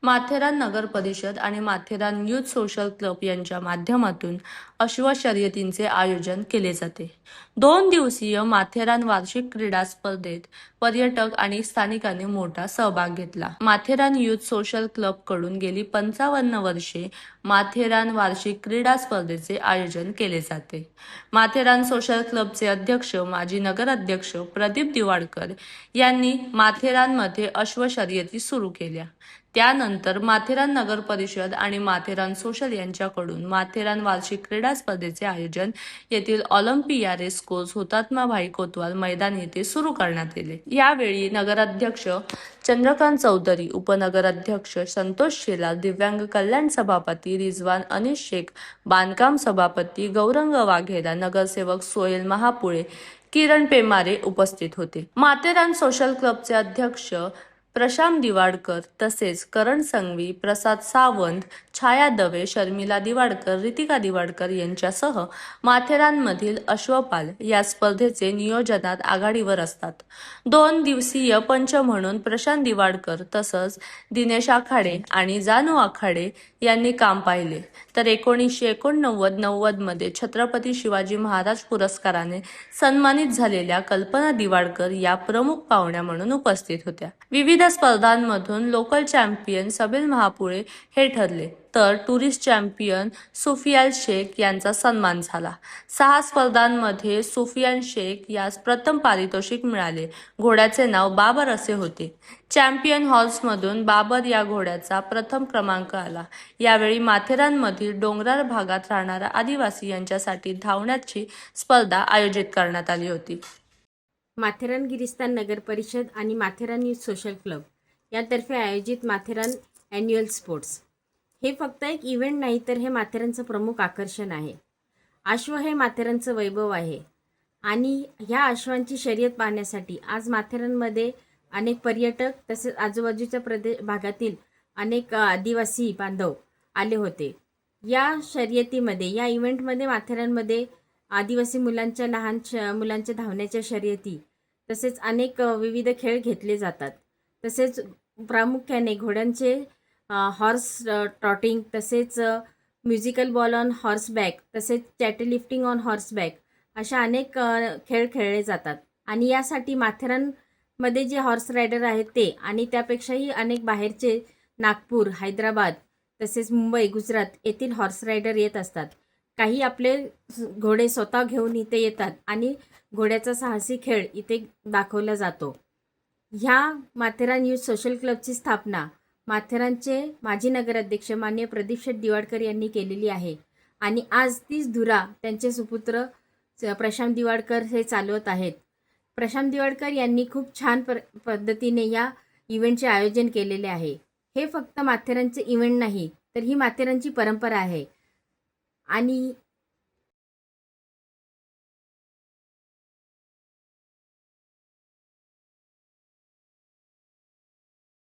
माथेरान नगर परिषद आणि Matheran youth social club यांच्या माध्यमातून अश्व शर्यतींचे आयोजन केले जाते। 2 दिवसीय माथेरान वार्षिक क्रीडा स्पर्धेत पर्यटक आणि स्थानिकांनी मोठा सहभाग घेतला। माथेरान यूथ सोशल क्लब कडून गेली 55 वर्षे माथेरान वार्षिक क्रीडा स्पर्धेचे आयोजन केले जाते। माथेरान सोशल क्लबचे अध्यक्ष माजी नगराध्यक्ष प्रदीप दिवाडकर यांनी माथेरानमध्ये अश्व शर्यती सुरू केल्या। त्यानंतर माथेरान नगर परिषद आणि माथेरान सोशल यांच्याकडून माथेरान वार्षिक क्रीडा स्पर्धेचे आयोजन येथील ऑलिम्पिया रेस कोर्स हुतात्मा भाई कोतवाल मैदान येथे सुरू करण्यात आले। यावेळी नगराध्यक्ष चंद्रकांत चौधरी, उपनगराध्यक्ष संतोष शेलार, दिव्यांग कल्याण सभापती रिजवान अनीस शेख, बांधकाम सभापती गौरंग वाघेरा, नगरसेवक सोहेल महापुळे, किरण पेमारे उपस्थित होते। माथेरान सोशल क्लबचे अध्यक्ष प्रशांत दिवाडकर तसेच करण संघवी, प्रसाद सावंत, छाया दवे, शर्मिला दिवाडकर, रितिका दिवाडकर यांच्यासह माथेरानमधील अश्वपाल या स्पर्धेचे नियोजनात आघाडीवर असतात। 2 दिवसीय पंच म्हणून प्रशांत दिवाडकर तसंच दिनेश आखाडे आणि जानू आखाडे यांनी काम पाहिले, तर 1989-90 मध्ये छत्रपती शिवाजी महाराज पुरस्काराने सन्मानित झालेल्या कल्पना दिवाडकर या प्रमुख पाहुण्या म्हणून उपस्थित होत्या। विविध स्पर्धांमधून लोकल चॅम्पियन सबील महापुळे हे ठरले, तर टुरिस्ट चॅम्पियन सुफियान शेख यांचा सन्मान झाला। 6 स्पर्धांमध्ये सुफियान शेख यास प्रथम पारितोषिक मिळाले। घोड्याचे नाव बाबर असे होते। चॅम्पियन हॉर्समधून बाबर या घोड्याचा प्रथम क्रमांक आला। यावेळी माथेरानमधील डोंगराळ भागात राहणाऱ्या आदिवासी यांच्यासाठी धावण्याची स्पर्धा आयोजित करण्यात आली होती। माथेरान गिरिस्थान नगर परिषद आणि माथेरान यूथ सोशल क्लब यातर्फे आयोजित माथेरान ॲन्युअल स्पोर्ट्स हे फक्त एक इव्हेंट नाही, तर हे माथेरानचं प्रमुख आकर्षण आहे। अश्व हे माथेरानचं वैभव आहे आणि ह्या अश्वांची शर्यत पाहण्यासाठी आज माथेरानमध्ये अनेक पर्यटक तसेच आजूबाजूच्या भागातील अनेक आदिवासी बांधव आले होते। या शर्यतीमध्ये, या इव्हेंटमध्ये माथेरानमध्ये आदिवासी मुलांच्या मुलांच्या धावण्याच्या शर्यती तसेच अनेक विविध खेळ घेतले जातात। तसेच प्रामुख्याने घोड्यांचे हॉर्स ट्रॉटिंग, तसेच म्युझिकल बॉल ऑन हॉर्सबॅक, तसेच चॅटल लिफ्टिंग ऑन हॉर्सबॅक अशा अनेक खेळ खेळले जातात। आणि यासाठी माथेरानमध्ये जे हॉर्स रायडर आहेत ते आणि त्यापेक्षाही अनेक बाहेरचे नागपूर, हैदराबाद तसेच मुंबई, गुजरात येथील हॉर्स रायडर येत असतात। काही आपले घोडे स्वतः घेऊन इथे येतात आणि घोड्याचा साहसी खेळ इथे दाखवला जातो। ह्या माथेरान यूथ सोशल क्लबची स्थापना माथेरानचे माजी नगराध्यक्ष माननीय प्रदीप शेठ दिवाडकर यांनी केलेली आहे आणि आज तीच धुरा त्यांचे सुपुत्र प्रशांत दिवाडकर हे चालवत आहेत। प्रशांत दिवाडकर यांनी खूप छान पद्धतीने या इव्हेंटचे आयोजन केलेले आहे। हे फक्त माथेरानचे इव्हेंट नाही, तर ही माथेरानची परंपरा आहे आणि